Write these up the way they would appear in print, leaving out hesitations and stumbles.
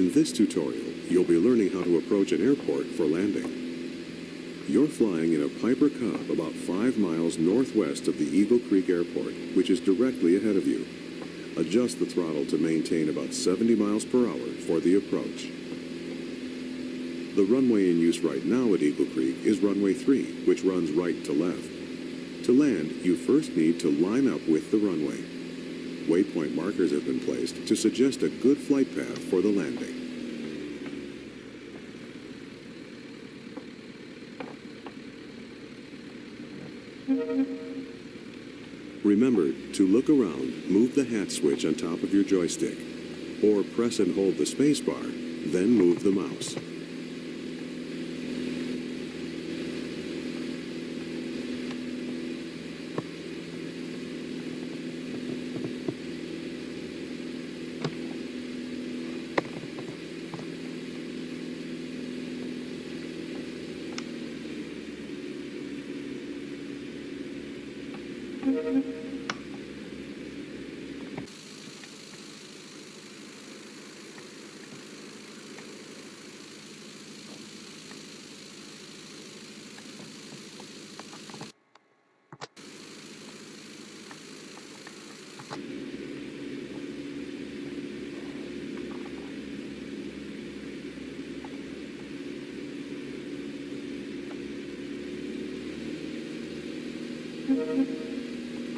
In this tutorial, you'll be learning how to approach an airport for landing. You're flying in a Piper Cub about 5 miles northwest of the Eagle Creek Airport, which is directly ahead of you. Adjust the throttle to maintain about 70 miles per hour for the approach. The runway in use right now at Eagle Creek is runway 3, which runs right to left. To land, you first need to line up with the runway. Waypoint markers have been placed to suggest a good flight path for the landing. Remember to look around, move the hat switch on top of your joystick, or press and hold the space bar, then move the mouse.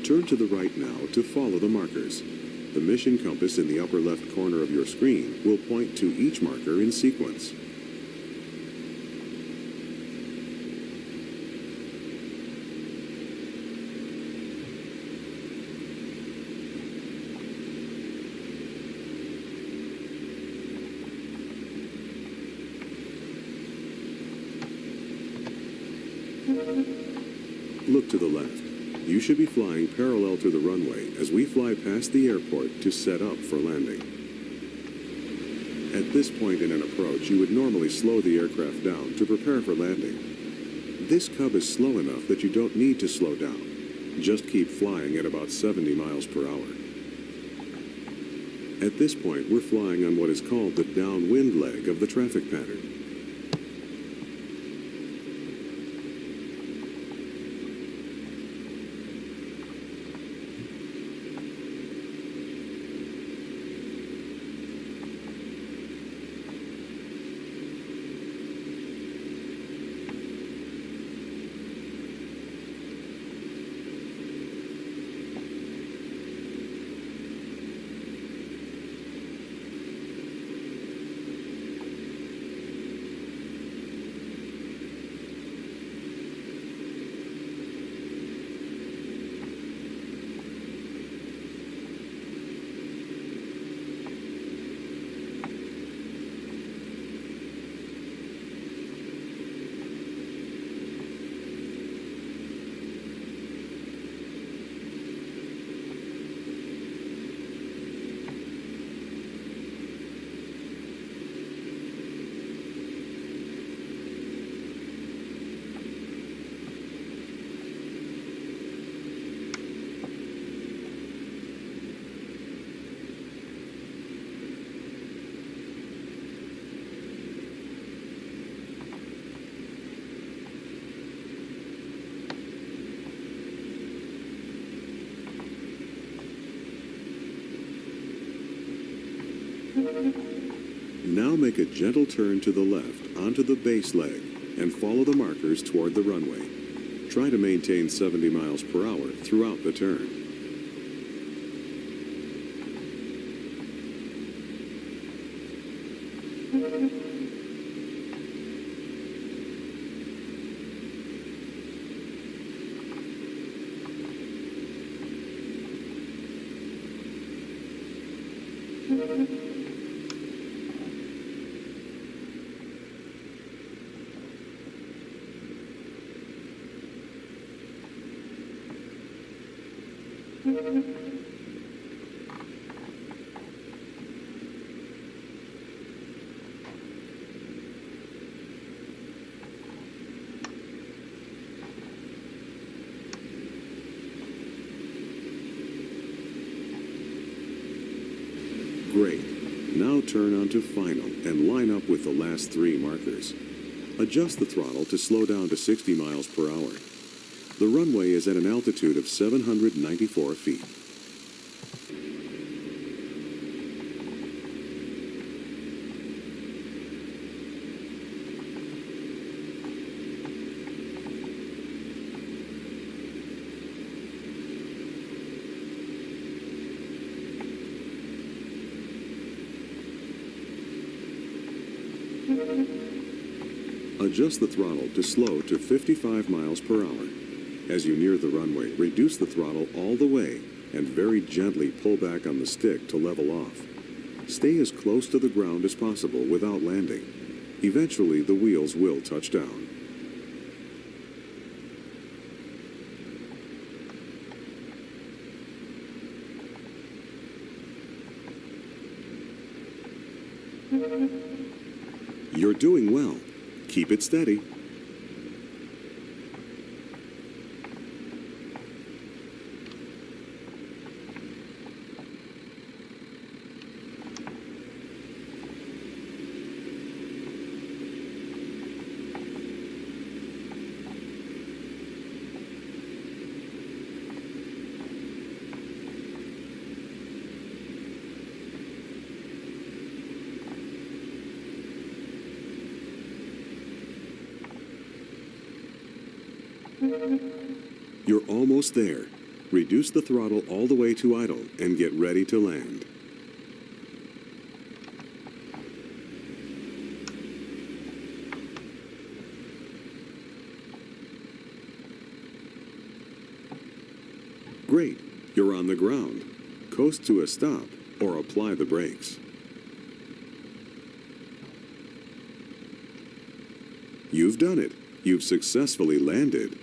Turn to the right now to follow the markers. The mission compass in the upper left corner of your screen will point to each marker in sequence. Look to the left. You should be flying parallel to the runway as we fly past the airport to set up for landing. At this point in an approach, you would normally slow the aircraft down to prepare for landing. This Cub is slow enough that you don't need to slow down. Just keep flying at about 70 miles per hour. At this point, we're flying on what is called the downwind leg of the traffic pattern. Now make a gentle turn to the left onto the base leg and follow the markers toward the runway. Try to maintain 70 miles per hour throughout the turn. Great. Now turn onto final and line up with the last 3 markers. Adjust the throttle to slow down to 60 miles per hour. The runway is at an altitude of 794 feet. Adjust the throttle to slow to 55 miles per hour. As you near the runway, reduce the throttle all the way and very gently pull back on the stick to level off. Stay as close to the ground as possible without landing. Eventually, the wheels will touch down. You're doing well. Keep it steady. You're almost there. Reduce the throttle all the way to idle and get ready to land. Great, you're on the ground. Coast to a stop or apply the brakes. You've done it. You've successfully landed.